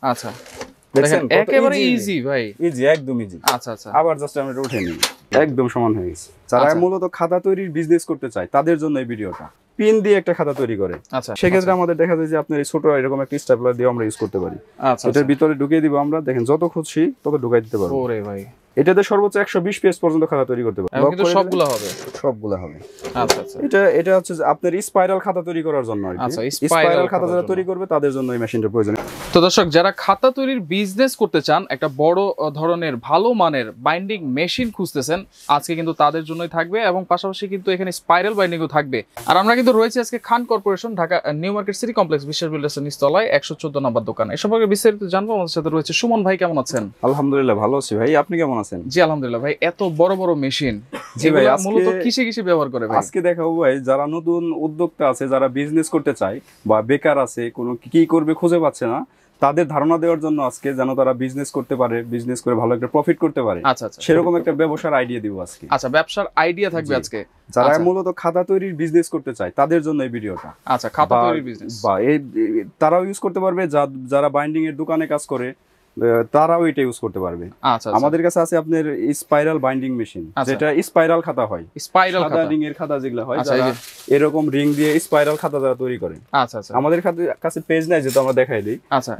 আচ্ছা দেখেন একেবারে ইজি ভাই, ইজি, একদম ইজি। আচ্ছা আচ্ছা, আবার জাস্ট আমরা এটা উঠে নিই, একদম সমান হয়ে গেছে। যারা মূলত খাতা তৈরির বিজনেস করতে চায় তাদের জন্য এই ভিডিওটা। পিন দিয়ে একটা খাতা তৈরি করে, আচ্ছা সেক্ষেত্রে আমাদের দেখা যায় যে আপনার এই ছোট এরকম একটা স্টেপলার দিয়ে আমরা ইউজ করতে পারি। আচ্ছা এটার ভিতরে ঢুকিয়ে দিব আমরা, দেখেন যত খুশি তত ঢুকাই দিতে পারবো। ওরে ভাই, এটাতে সর্বোচ্চ 120 পেজ পর্যন্ত খাতা তৈরি করতে পারবো। কিন্তু সবগুলো হবে? সবগুলো হবে। আচ্ছা আচ্ছা, এটা হচ্ছে আপনার স্পাইরাল খাতা তৈরি করার জন্য আর কি। আচ্ছা, স্পাইরাল খাতা যারা তৈরি করবে তাদের জন্য এই মেশিনটা প্রয়োজন। তো দর্শক, যারা খাতা তৈরির বিজনেস করতে চান, একটা বড় ধরনের ভালো মানের বাইন্ডিং মেশিন খুঁজতেছেন, আজকে কিন্তু তাদের জন্যই থাকবে, এবং পাশাপাশি কিন্তু এখানে স্পাইরাল বাইন্ডিংও থাকবে। আর আমরা কিন্তু রয়েছে আজকে Khan corporation, Dhaka new market city complex, Biswas বিল্ডার্সের নিচতলায় 114 নম্বর দোকান। এ সম্পর্কে বিস্তারিত জানবো। আমাদের সাথে রয়েছে সুমন ভাই। কেমন আছেন? আলহামদুলিল্লাহ ভালো আছি ভাই, আপনি কেমন আছেন? জি আলহামদুলিল্লাহ ভাই। এত বড় বড় মেশিন জি ভাই, মূলত কিসে কিসে ব্যবহার করে ভাই? আজকে দেখাবো ভাই, যারা নতুন উদ্যোক্তা আছে, যারা বিজনেস করতে চায় বা বেকার আছে, কোনো কি করবে খুঁজে পাচ্ছে না, তাদের ধারণা দেওয়ার জন্য আজকে, যেন তারা বিজনেস করতে পারে, বিজনেস করে ভালো একটা প্রফিট করতে পারে। আচ্ছা আচ্ছা, সেরকম একটা ব্যবসার আইডিয়া দিব আজকে। আচ্ছা, ব্যবসার আইডিয়া থাকবে আজকে। যারা মূলত খাতা তৈরির বিজনেস করতে চায় তাদের জন্য এই ভিডিওটা। আচ্ছা, খাতা তৈরির বিজনেস বা এই তারাও ইউজ করতে পারবে, যারা বাইন্ডিং এর দোকানে কাজ করে তারাও এটা ইউজ করতে পারবে। আচ্ছা, আমাদের কাছে আছে আপনার স্পাইরাল বাইন্ডিং মেশিন, যেটা স্পাইরাল খাতা হয়, স্পাইরাল খাতা, রিং এর খাতা যেগুলো হয়, যারা এরকম রিং দিয়ে স্পাইরাল খাতা যারা তৈরি করে। আচ্ছা আচ্ছা, আমাদের কাছে পেজ নাই, যেটা আমরা দেখাই দিই। আচ্ছা,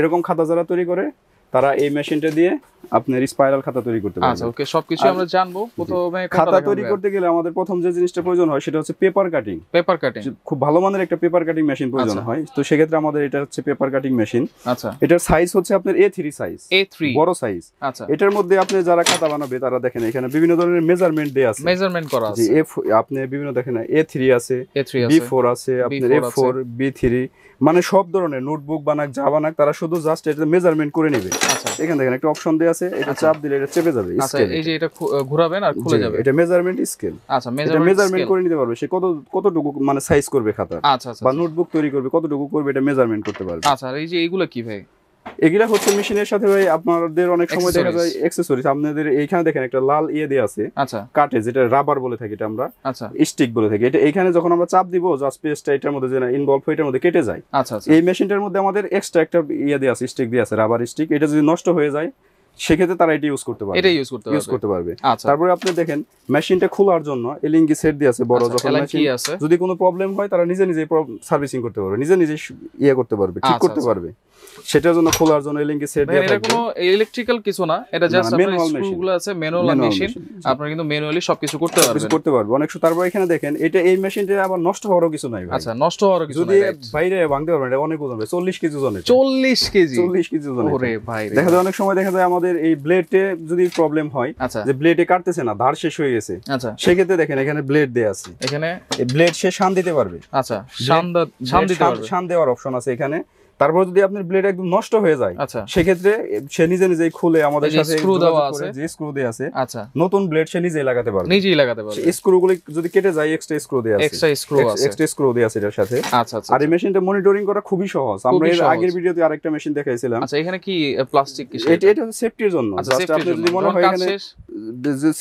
এরকম খাতা যারা তৈরি করে, তারা এই মেশিনটা দিয়ে আপনার স্পাইরাল খাতা তৈরি করতে পারবে। আচ্ছা, ওকে, সবকিছু আমরা জানবো। প্রথমে খাতা তৈরি করতে গেলে আমাদের প্রথম যে জিনিসটা প্রয়োজন হয় সেটা হচ্ছে পেপার কাটিং। পেপার কাটিং, খুব ভালো মানের একটা পেপার কাটিং মেশিন প্রয়োজন হয়। তো সেক্ষেত্রে আমাদের এটা হচ্ছে পেপার কাটিং মেশিন। আচ্ছা, এটার সাইজ হচ্ছে আপনার A3 সাইজ, A3 বড় সাইজ। আচ্ছা, এটার মধ্যে আপনি যারা খাতা বানাবে তারা দেখেন এখানে বিভিন্ন ধরনের মেজারমেন্ট দেয়া আছে, মেজারমেন্ট করা আছে। জি, আপনি বিভিন্ন দেখেন A3 আছে, B4 আছে, আপনার A4, B3, মানে সব ধরনের নোটবুক বানাক, যা বানাক, তারা শুধু জাস্ট এটা মেজারমেন্ট করে নেবে। আচ্টা, এখানে দেখেন একটা অপশন দেয়া আছে, এটা চাপ দিলে এটা চেপে যাবে। আচ্ছা, এই যে এটা ঘোরাবেন আর খুলে যাবে। এটা মেজারমেন্ট স্কেল। আচ্ছা, মেজারমেন্ট করে নিতে পারবে সে কতটুকু মানে সাইজ করবে খাতা। আচ্ছা আচ্ছা, বা নোটবুক তৈরি করবে কতটুকু করবে, এটা মেজারমেন্ট করতে পারবে। আচ্ছা, এই যে এইগুলা কি ভাই? এগুলা হচ্ছে মেশিনের সাথে ভাই আপনাদের অনেক সময় দেখা যায় অ্যাকসেসরিজ। আপনাদের এইখানে দেখেন একটা লাল দেয়া আছে, আচ্ছা, কাটে, যেটা রাবার বলে থাকি, এটা আমরা আচ্ছা স্টিক বলে থাকি। এটা এইখানে যখন আমরা চাপ দিব, জাস্ট পেজটা এটার মধ্যে যে ইনভলভ হয় এটার মধ্যে কেটে যায়। আচ্ছা, এই মেশিনটার মধ্যে আমাদের এক্সট্রা একটা দেয়া আছে, স্টিক দেয়া আছে, রাবার স্টিক। এটা যদি নষ্ট হয়ে যায় সেক্ষেত্রে তারা এটা ইউজ করতে পারবে, এটা ইউজ করতে পারবে। আচ্ছা, তারপরে আপনি দেখেন মেশিনটা খোলার জন্য এলিঙ্গি সেট দিয়ে আছে বড়। যখন মেশিন যদি কোনো প্রবলেম হয় তারা নিজে সার্ভিসিং করতে পারবে, নিজে করতে পারবে, ঠিক করতে পারবে। সেটার জন্য খোলার জন্য এলিঙ্গি সেট দেয়া থাকে। এটা কোনো ইলেকট্রিক্যাল কিছু না, এটা জাস্ট আপনার স্ক্রুগুলো আছে, ম্যানুয়াল মেশিন। আপনারা কিন্তু ম্যানুয়ালি সবকিছু করতে পারবেন। অনেক। তারপর এখানে দেখেন এই মেশিনটা আবার নষ্ট হওয়ারও কিছু নাই ভাই। আচ্ছা, নষ্ট হওয়ারও কিছু নাই, যদি বাইরে ভাঙতে পারবেন। এটা অনেক ওজন, 40 কেজি ওজন। 40 কেজি ওজন। ওরে ভাই, দেখা যায় অনেক সময় দেখা যায় আমাদের এই ব্লেডে যদি প্রবলেম হয়, যে ব্লেডে কাটতেছে না, ধার শেষ হয়ে গেছে, আচ্ছা, সেক্ষেত্রে দেখেন এখানে ব্লেড দেয়া আছে, এখানে এই ব্লেড সে শান দিতে পারবে। আচ্ছা, শান দিতে পারবে, শান দেওয়ার অপশন আছে এখানে। তারপর যদি আপনার ব্লেড একদম নষ্ট হয়ে যায়, আচ্ছা, সেক্ষেত্রে সে নিজেই খুলে আমাদের সাথে স্ক্রু দেওয়া আছে, যে স্ক্রু দেয়া আছে, আচ্ছা, নতুন ব্লেড সে নিজেই লাগাতে পারবে। এই স্ক্রুগুলো যদি কেটে যায়, এক্সট্রা স্ক্রু দেয়া আছে, এক্সট্রা স্ক্রু দেয়া আছে এটার সাথে। আচ্ছা আচ্ছা, আর এই মেশিনটা মনিটরিং করা খুবই সহজ। আমরা এর আগের ভিডিওতে আরেকটা মেশিন দেখাইছিলাম। আচ্ছা, এখানে কি প্লাস্টিক কি? এটা হচ্ছে সেফটির জন্য। জাস্ট আপনি যদি মনে হয় এখানে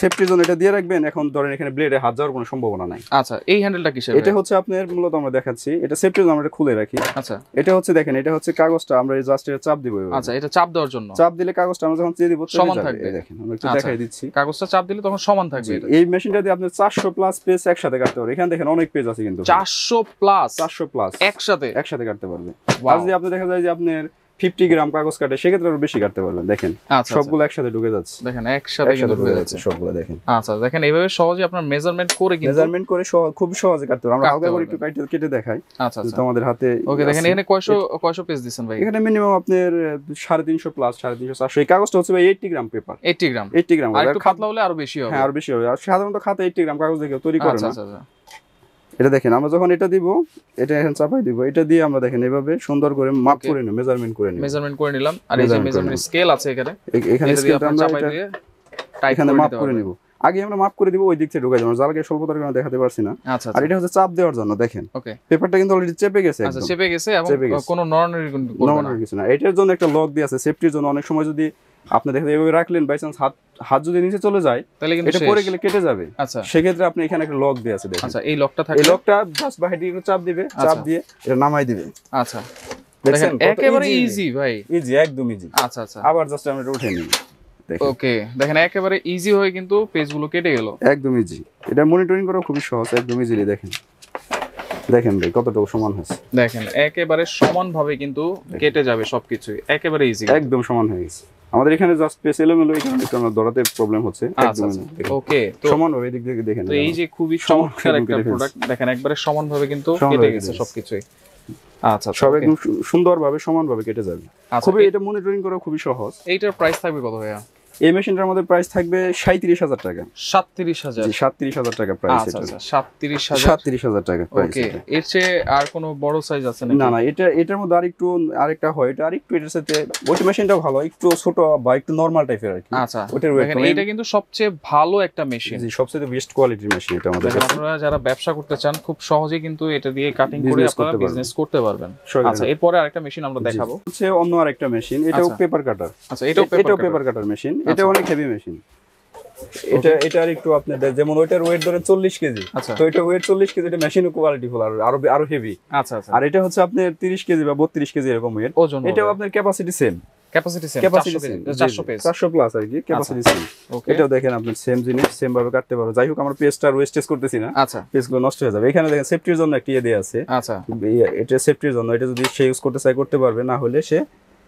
সেফটির জন্য এটা দিয়ে রাখবেন। এখন ধরেন এখানে ব্লেডে হাত যাওয়ার কোনো সম্ভাবনা নাই। আচ্ছা, এই হ্যান্ডেলটা কিসের? এটা হচ্ছে আপনার মূলত আমরা দেখাচ্ছি, এটা সেফটির জন্য আমরা এটা খুলে রাখি। আচ্ছা, এটা হচ্ছে দেখেন, এটা হচ্ছে কাগজটা আমরা জাস্ট এটা চাপ দিব। আচ্ছা, এটা চাপ দেওয়ার জন্য, চাপ দিলে কাগজটা আমরা যখন দিয়ে দিব সমান থাকবে। দেখেন আমরা একটু দেখাই দিচ্ছি, কাগজটা চাপ দিলে তখন সমান থাকবে। এই মেশিনটা দিয়ে আপনি 400 প্লাস পেজ একসাথে কাটতে পারবেন। এখানে দেখেন অনেক পেজ আছে, কিন্তু 400 প্লাস একসাথে কাটতে পারবেন। আর যদি আপনি দেখা যায় যে আপনার 50 গ্রাম কাগজ কাটে, সেক্ষেত্রে আরো বেশি কাটতে পারবেন। দেখেন সবগুলো একসাথে ঢুকে যাচ্ছে, দেখেন একসাথে ঢুকে যাচ্ছে সবগুলো। দেখেন, আচ্ছা, দেখেন এইভাবে সহজে আপনার মেজারমেন্ট করে খুব সহজে কাটতে পারবেন। আমরা হালকা করে একটু কেটে দেখাই। আচ্ছা, তোমাদের হাতে ওকে, দেখেন এখানে কয়শো পেজ দিবেন ভাই? এখানে মিনিমাম আপনার 350 প্লাস, 350 400। এই কাগজটা হচ্ছে ভাই 80 গ্রাম পেপার, 80 গ্রাম। আর একটু পাতলা হলে আরো বেশি হবে। হ্যাঁ, আরো বেশি হবে। আর সাধারণত খাতা 80 গ্রাম কাগজ দিয়ে তৈরি করে না। আচ্ছা, এটা দেখেন, আমরা যখন এটা দিব, এটা এখন চাপাই দিব, এটা দিয়ে আমরা দেখেন এভাবে সুন্দর করে মাপ করে নিব, মেজারমেন্ট করে নিলাম। আর এই যে মেজারমেন্ট স্কেল আছে এখানে স্কেলটা আমরা এখানে মাপ করে নিব। আগে আমরা মাপ করে দিব, ওই দিক থেকে ঢুকাই যাবো, জালকে স্বল্পতার কারণে দেখাতে পারছি না। আচ্ছা, আর এটা হচ্ছে চাপ দেওয়ার জন্য। দেখেন পেপারটা কিন্তু অলরেডি চেপে গেছে, আচ্ছা, চেপে গেছে এবং কোনো নড়ানড়ি কিছু না। এটার জন্য একটা লক দিয়ে আছে সেফটির জন্য। অনেক সময় যদি আপনি দেখেন এইভাবে রাখলেন, বাই চান্স হাত যদি নিচে চলে যায়, তাহলে এটা পড়ে গেলে কেটে যাবে। আচ্ছা, সেক্ষেত্রে আপনি এখানে একটা লক দিয়ে আছে, দেখেন। আচ্ছা, এই লকটা থাকে, এই লকটা জাস্ট বাইরে দিয়ে চাপ দিবে, চাপ দিয়ে এটা নামাই দিবে। আচ্ছা, দেখেন একেবারে ইজি ভাই, ইজি, একদম ইজি। আচ্ছা আচ্ছা, আবার জাস্ট আমরা এটা উঠে নিই। ওকে, দেখেন একেবারে ইজি হয়ে কিন্তু পেজগুলো কেটে গেল, একদম ইজি। এটা মনিটরিং করা খুবই সহজ, একদম ইজিলি। দেখেন দেখেন ভাই কতটুকু সমান হয়েছে, দেখেন একেবারে সমানভাবে কিন্তু কেটে যাবে সবকিছু, একেবারে ইজি, একদম সমান হয়ে গেছে। আমাদের এখানে জাস্ট পেজ এলোমেলো, এখানে একটু আমরা ধরাতে প্রবলেম হচ্ছে। একদম ওকে, তো সমানভাবে এদিক থেকে দেখেন, তো এই যে খুবই চমৎকার একটা প্রোডাক্ট, দেখেন একবারে সমানভাবে কিন্তু কেটে গেছে সবকিছুই। আচ্ছা, সব একদম সুন্দরভাবে সমানভাবে কেটে যাবে। খুবই এটা মনিটরিং করা খুবই সহজ। এইটার প্রাইস থাকবে কত ভাইয়া? এই মেশিনটার আমাদের প্রাইস থাকবে 37,000 টাকা। 37,000? জি, 37,000 টাকা প্রাইস। আচ্ছা আচ্ছা, 37,000 টাকা প্রাইস। ওকে, এর চেয়ে আর কোনো বড় সাইজ আছে নাকি? না না, এটার মধ্যে আরেকটা হয়, এটা আরেকটু এটার সাথে ওই মেশিনটা ভালো, একটু ছোট বা একটু নরমাল টাইপের আর কি। আচ্ছা, দেখেন এটা কিন্তু সবচেয়ে ভালো একটা মেশিন। জি, সবচেয়ে বেস্ট কোয়ালিটির মেশিন এটা আমাদের। দেখেন আপনারা যারা ব্যবসা করতে চান খুব সহজেই কিন্তু এটা দিয়ে কাটিং করে আপনারা বিজনেস করতে পারবেন। আচ্ছা, এরপর আরেকটা মেশিন আমরা দেখাবো, হচ্ছে অন্য আরেকটা মেশিন, এটাও পেপার কাটার। আচ্ছা, এটাও পেপার কাটার মেশিন। এটা অনেক হেভি মেশিন। এটা আর একটু আপনার যেমন ওইটার ওয়েট ধরেন 40 কেজি, তো এটা ওয়েট 40 কেজি, এটা মেশিনের কোয়ালিটি ফুল আরো হেভি। আচ্ছা আচ্ছা, আর এটা হচ্ছে আপনার 30 কেজি বা 32 কেজি এরকম ওয়েট। এটাও আপনার ক্যাপাসিটি সেম, 400 প্লাস আর কি ক্যাপাসিটি সেম। এটাও দেখেন আপনি সেম জিনিস সেম ভাবে কাটতে পারো। যাই হোক, আমরা পেজটা ওয়েস্টেজ করতেছি না, পেজগুলো নষ্ট হয়ে যাবে। এখানে দেখেন সেফটির জন্য একটা ইয়ে দেয়া আছে। আচ্ছা, এটা সেফটির জন্য, এটা যদি সে ইউজ করতে চায় করতে পারবে, না হলে সে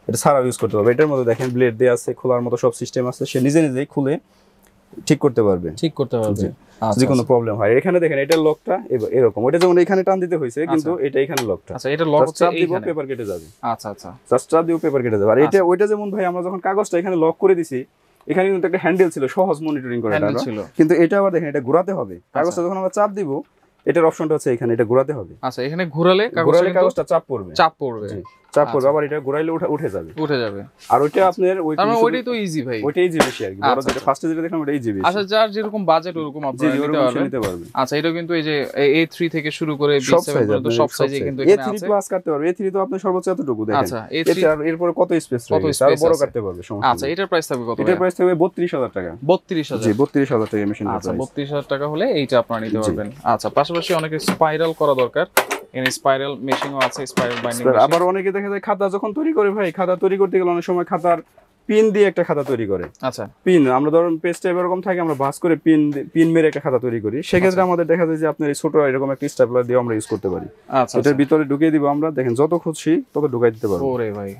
এটা ছাড়াও ইউজ করতে পারবে। এটার মধ্যে দেখেন ব্লেড দেয়া আছে, খোলার মতো সব সিস্টেম আছে, সে নিজেই খুলে ঠিক করতে পারবে যদি কোনো প্রবলেম হয়। এখানে দেখেন এটার লকটা এরকম, ওটা যেমন এখানে টান দিতে হয়েছে, কিন্তু এটা এখানে লকটা। আচ্ছা, এটা লক হচ্ছে এইখানে, পেপার কেটে যাবে। আচ্ছা আচ্ছা, জাস্ট চাপ দিয়ে পেপার কেটে যাবে। আর এটা ওইটা যেমন ভাই আমরা যখন কাগজটা এখানে লক করে দিছি, এখানে কিন্তু একটা হ্যান্ডেল ছিল, সহজ মনিটরিং করা ছিল, কিন্তু এটা আবার দেখেন এটা ঘোরাতে হবে। কাগজটা যখন আমরা চাপ দিব, এটার অপশনটা হচ্ছে এখানে, এটা ঘোরাতে হবে। আচ্ছা, এখানে ঘোরালে কাগজটা চাপ পড়বে। আবার এটা ঘোরাইলে উঠে যাবে। আর ওইটা আপনার ওইটাই তো ইজি ভাই, ওইটাই ইজি বেশি আর কি। বড় যেটা ফার্স্টে যেটা দেখলাম ওইটাই ইজি বেশি। আচ্ছা, যার যেরকম বাজেট ওরকম আপনারা নিতে পারবেন। আচ্ছা, এটা কিন্তু এই যে A3 থেকে শুরু করে B7 পর্যন্ত সব সাইজে কিন্তু এখানে আছে। A3 প্লাস কাটতে পারবে। A3 তো আপনি সর্বোচ্চ এতটুকু দেখেন। আচ্ছা, A3 এরপর কত স্পেস রয়েছে, আর বড় কাটতে পারবে, সমস্যা নেই। আচ্ছা, এটার প্রাইস থাকবে কত? এটার প্রাইস থাকবে 32,000 টাকা। 32,000? জি, 32,000 টাকা মেশিন। আচ্ছা, 32,000 টাকা হলে এইটা আপনারা নিতে পারবেন। আচ্ছা, পাশাপাশি অনেকে স্পাইরাল করা দরকার, এখানে স্পাইরাল মেশিনও আছে, স্পাইরাল বাইন্ডিং মেশিন। আবার অনেকে দেখা যায় খাতা যখন তৈরি করে ভাই, খাতা তৈরি করতে গেলে অনেক সময় খাতার পিন দিয়ে একটা খাতা তৈরি করে। আচ্ছা, পিন আমরা ধরুন পেজটা এরকম থাকে, আমরা ভাঁজ করে পিন মেরে একটা খাতা তৈরি করি। সেক্ষেত্রে আমাদের দেখা যায় যে আপনার এই ছোট এরকম একটা স্ট্যাপলার দিয়ে আমরা ইউজ করতে পারি। আচ্ছা, এটার ভিতরে ঢুকিয়ে দিব আমরা, দেখেন যত খুশি তত ঢুকাই দিতে পারবো। ওরে ভাই,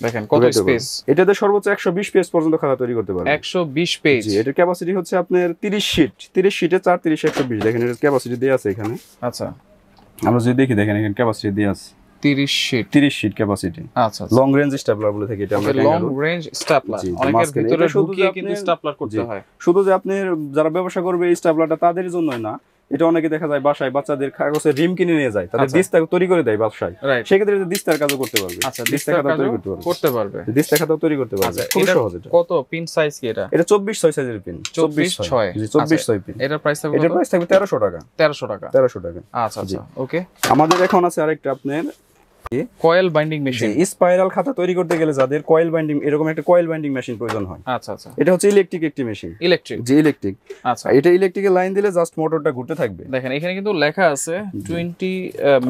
দেখেন কত স্পেস। এটাতে সর্বোচ্চ 120 পেজ পর্যন্ত খাতা তৈরি করতে পারবে। 120 পেজ? জি, এটার ক্যাপাসিটি হচ্ছে আপনার 30 শিটে 4 30 120। দেখেন এর ক্যাপাসিটি দেয়া আছে এখানে। আচ্ছা, আমরা যদি দেখি, দেখেন এখানে ক্যাপাসিটি দেয়া আছে 30 শিট ক্যাপাসিটি। আচ্ছা, লং রেঞ্জ স্ট্যাপলার বলে থাকি এটা আমরা। লং রেঞ্জ স্ট্যাপলার, অনেকের ভিতরে ঢুকিয়ে কিন্তু স্ট্যাপলার করতে হয়। শুধু যে আপনি যারা ব্যবসা করবে এই স্ট্যাপলারটা তাদের জন্যই না, এটা অনেকে দেখা যায় বাসায় বাচ্চাদের কাগজের রিম কিনে নিয়ে যায়, তাদের দিস্তা তৈরি করে দেয় বাসায়, সেক্ষেত্রে দিস্তার কাজও করতে পারবে। আচ্ছা, দিস্তার খাতা তৈরি করতে পারবে, দিস্তা খাতা তৈরি করতে পারবে। খুব সহজ। এটা কত পিন সাইজ কি? এটা 24/6 সাইজের পিন। 24/6? জি, 24/6 পিন। এটার প্রাইস থাকবে 1300 টাকা। 1300 টাকা? 1300 টাকা। আচ্ছা আচ্ছা, ওকে। আমাদের এখন আছে আরেকটা আপনার কয়েল বাইন্ডিং মেশিন। স্পাইরাল খাতা তৈরি করতে গেলে যাদের কয়েল বাইন্ডিং, এরকম একটা কয়েল বাইন্ডিং মেশিন প্রয়োজন হয়। আচ্ছা আচ্ছা, এটা হচ্ছে ইলেকট্রিক একটি মেশিন। ইলেকট্রিক? জি, ইলেকট্রিক। আচ্ছা, এটা ইলেকট্রিকের লাইন দিলে জাস্ট মোটরটা ঘুরতে থাকবে। দেখেন এখানে কিন্তু লেখা আছে 20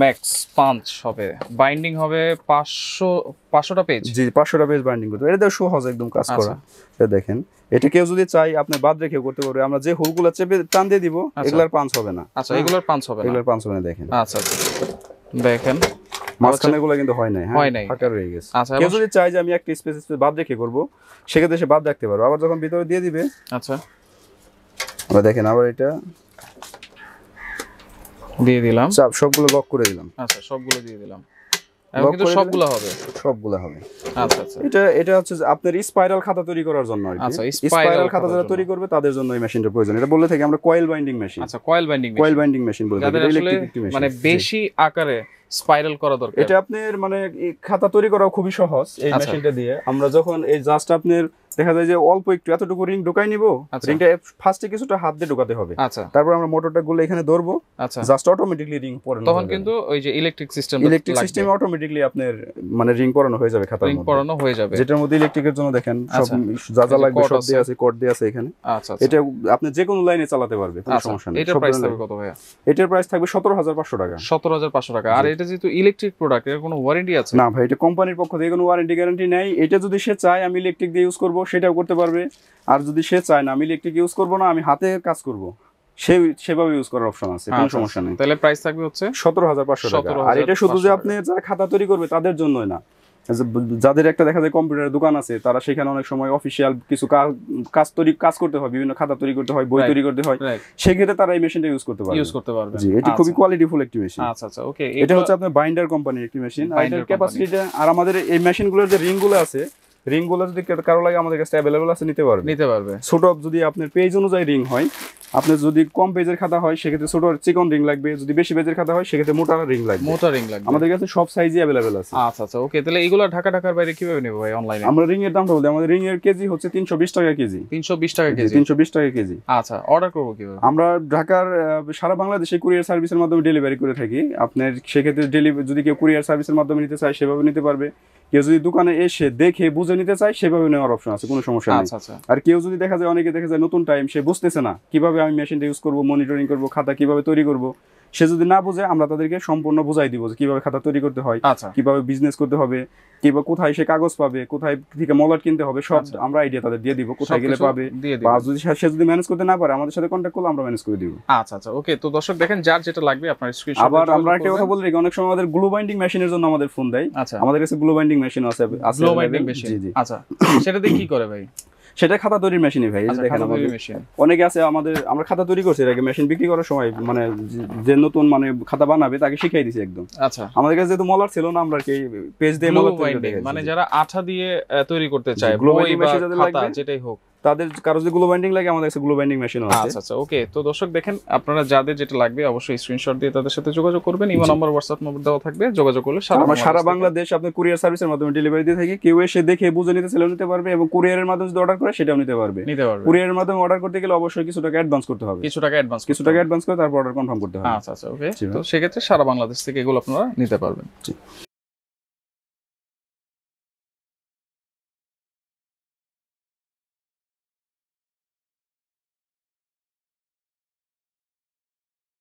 ম্যাক্স পাঞ্চ হবে, বাইন্ডিং হবে 500টা পেজ। জি, 500টা পেজ বাইন্ডিং করতে। এটা সহজ একদম কাজ করা। এটা দেখেন, এটা কেউ যদি চাই আপনি বাদ রেখেও করতে পারবে। আমরা যে হোলগুলো চেপে টান দিয়ে দিব, এগুলার পাঞ্চ হবে না। আচ্ছা, এগুলোর পাঞ্চ হবে না? এগুলোর পাঞ্চ হবে না। দেখেন, আচ্ছা আচ্ছা, দেখেন মাঝখানে এগুলো কিন্তু হয় নাই, ফাঁকা রয়ে গেছে। আচ্ছা, কেউ যদি চাই যে আমি একটা স্পেস বাদ রেখে করব, সেক্ষেত্রে সে বাদ রাখতে পারবে। আবার যখন ভিতরে দিয়ে দিবে, আচ্ছা, আমরা দেখেন আবার এটা দিয়ে দিলাম, সবগুলো লক করে দিলাম। আচ্ছা, সবগুলো দিয়ে দিলাম, এবং কিন্তু সবগুলো হবে। আচ্ছা আচ্ছা, এটা হচ্ছে আপনার স্পাইরাল খাতা তৈরি করার জন্য আর কি। আচ্ছা, স্পাইরাল খাতা যারা তৈরি করবে তাদের জন্য এই মেশিনটা প্রয়োজন। এটা বলে থাকি আমরা কয়েল বাইন্ডিং মেশিন। আচ্ছা, কয়েল বাইন্ডিং মেশিন বলে থাকি। ইলেকট্রিক মেশিন, মানে বেশি আকারে স্পাইরাল করা দরকার। এটা আপনার মানে খাতা তৈরি করা খুবই সহজ এই মেশিনটা দিয়ে। আমরা যখন এই জাস্ট আপনার দেখা যায় যে অল্প একটু এতটুকু রিং ঢুকাই নিব, রিংটা ফার্স্টে কিছুটা হাত দিয়ে ঢুকাতে হবে। আচ্ছা, তারপর আমরা মোটরটা গুলো এখানে ধরবো। আচ্ছা, জাস্ট অটোমেটিক্যালি রিং পরানো, তখন কিন্তু ওই যে ইলেকট্রিক সিস্টেম অটোমেটিক্যালি আপনার মানে রিং পরানো হয়ে যাবে খাতার মধ্যে। রিং পরানো হয়ে যাবে, যেটার মধ্যে ইলেকট্রিকের জন্য দেখেন সব যা লাগবে সব দেয়া আছে, কোড দেয়া আছে এখানে। আচ্ছা, এটা আপনি যে কোনো লাইনে চালাতে পারবে, কোনো সমস্যা নেই। এটার প্রাইস থাকবে কত ভাইয়া? এটার প্রাইস থাকবে 17,500 টাকা। 17,500 টাকা। আর এটা এটা যেহেতু ইলেকট্রিক প্রোডাক্ট, এর কোনো ওয়ারেন্টি আছে? না ভাই, এটা কোম্পানির পক্ষ থেকে কোনো ওয়ারেন্টি গ্যারান্টি নাই। এটা যদি সে চায় আমি ইলেকট্রিক দিয়ে ইউজ করব, সেটাও করতে পারবে। আর যদি সে চায় না আমি ইলেকট্রিক ইউজ করব না, আমি হাতে কাজ করব, সেভাবে ইউজ করার অপশন আছে, কোনো সমস্যা নেই। তাহলে প্রাইস থাকবে হচ্ছে 17,500 টাকা। আর এটা শুধু যে আপনি যারা খাতা তৈরি করবে তাদের জন্যই না, যাদের একটা দেখা যায় কম্পিউটারের দোকান আছে, তারা সেখানে অনেক সময় অফিসিয়াল কিছু কাজ করতে হয়, বিভিন্ন খাতা তৈরি করতে হয়, বই তৈরি করতে হয়, সেক্ষেত্রে তারা এই মেশিনটা ইউজ করতে পারবে। জি, এটা খুবই কোয়ালিটিফুল একটি মেশিন। আচ্ছা আচ্ছা, ওকে। এটা হচ্ছে আপনার বাইন্ডার কোম্পানির একটি মেশিন। আর এটার ক্যাপাসিটিটা, আর আমাদের এই মেশিনগুলোর যে রিংগুলো আছে, রিংগুলো যদি কারো লাগে আমাদের কাছে অ্যাভেলেবল আছে, নিতে পারবে। ছোট যদি আপনার পেজ অনুযায়ী রিং হয়, আপনার যদি কম পেজের খাতা হয় সেক্ষেত্রে ছোট চিকন রিং লাগবে, যদি বেশি পেজের খাতা হয় সেক্ষেত্রে মোটা রিং লাগবে। আমাদের কাছে সব সাইজই अवेलेबल আছে। আচ্ছা আচ্ছা, ওকে। তাহলে এগুলো ঢাকার বাইরে কিভাবে নেব ভাই অনলাইনে? আমরা রিং এর দামটা বলি, আমাদের রিং এর কেজি হচ্ছে 320 টাকা কেজি। 320 টাকা কেজি? 320 টাকা কেজি। আচ্ছা, অর্ডার করব কিভাবে? আমরা ঢাকার সারা বাংলাদেশে কুরিয়ার সার্ভিসের মাধ্যমে ডেলিভারি করে থাকি। আপনার সেক্ষেত্রে যদি কেউ কুরিয়ার সার্ভিসের মাধ্যমে নিতে চায় সেভাবে নিতে পারবে। কেউ যদি দোকানে এসে দেখে বুঝে নিতে চায় সেভাবে নেওয়ার অপশন আছে, কোনো সমস্যা নেই। আর কেউ যদি অনেকে দেখা যায় নতুন টাইম, সে বুঝতেছে না কিভাবে আমি মেশিনটা ইউজ করব, মনিটরিং করব, খাতা কিভাবে তৈরি করব, সে যদি না বুঝে আমরা তাদেরকে সম্পূর্ণ বুঝাই দিব যে কিভাবে খাতা তৈরি করতে হয়, কিভাবে বিজনেস করতে হবে, কিভাবে কোথায় সে কাগজ পাবে, কোথায় থেকে মলাট কিনতে হবে, সব আমরা আইডিয়া তাদের দিয়ে দিব, কোথায় গেলে পাবে। বা যদি সে যদি ম্যানেজ করতে না পারে আমাদের সাথে কন্ট্যাক্ট করলে আমরা ম্যানেজ করে দিব। আচ্ছা আচ্ছা, ওকে। তো দর্শক দেখেন, যার যেটা লাগবে আপনার স্ক্রিনশট। আবার আমরা একটা কথা বলি, অনেক সময় আমাদের গ্লু বাইন্ডিং মেশিনের জন্য আমাদের ফোন দেয়। আমাদের কাছে গ্লু বাইন্ডিং মেশিন আছে। গ্লু বাইন্ডিং মেশিন, জি জি। আচ্ছা, সেটা দিয়ে কি করে ভাই? সেটা খাতা তৈরির মেশিনই ভাই। দেখেন অনেকে আছে, আমরা খাতা তৈরি করছি, এর আগে মেশিন বিক্রি করার সময় মানে যে নতুন মানে খাতা বানাবে তাকে শিখাই দিছি একদম। আচ্ছা, আমাদের কাছে যেহেতু মলার ছিল না, আমরা কি পেজ দিয়ে মলার তৈরি করে মানে যারা আঠা দিয়ে তৈরি করতে চায়, বই বা খাতা যেটাই হোক, তাদের কারো যদি গ্লু বাইন্ডিং লাগে আমাদের কাছে গ্লু বাইন্ডিং মেশিনও আছে। আচ্ছা আচ্ছা, ওকে। তো দর্শক দেখেন, আপনারা যাদের যেটা লাগবে অবশ্যই স্ক্রিনশট দিয়ে তাদের সাথে যোগাযোগ করবেন। ইমো নাম্বার, হোয়াটসঅ্যাপ নম্বর দেওয়া থাকবে, যোগাযোগ করলে সারা বাংলাদেশ আপনি কুরিয়ার সার্ভিসের মাধ্যমে ডেলিভারি দিয়ে থাকি। কেউ এসে দেখে বুঝে নিতে চাইলেও নিতে পারবে, এবং কুরিয়ারের মাধ্যমে যদি অর্ডার করে সেটাও নিতে পারবে। কুরিয়ারের মাধ্যমে অর্ডার করতে গেলে অবশ্যই কিছু টাকা অ্যাডভান্স করতে হবে, কিছু টাকা অ্যাডভান্স করে তারপর অর্ডার কনফার্ম করতে হবে। আচ্ছা আচ্ছা, ওকে। তো সেক্ষেত্রে সারা বাংলাদেশ থেকে এগুলো আপনারা নিতে পারবেন।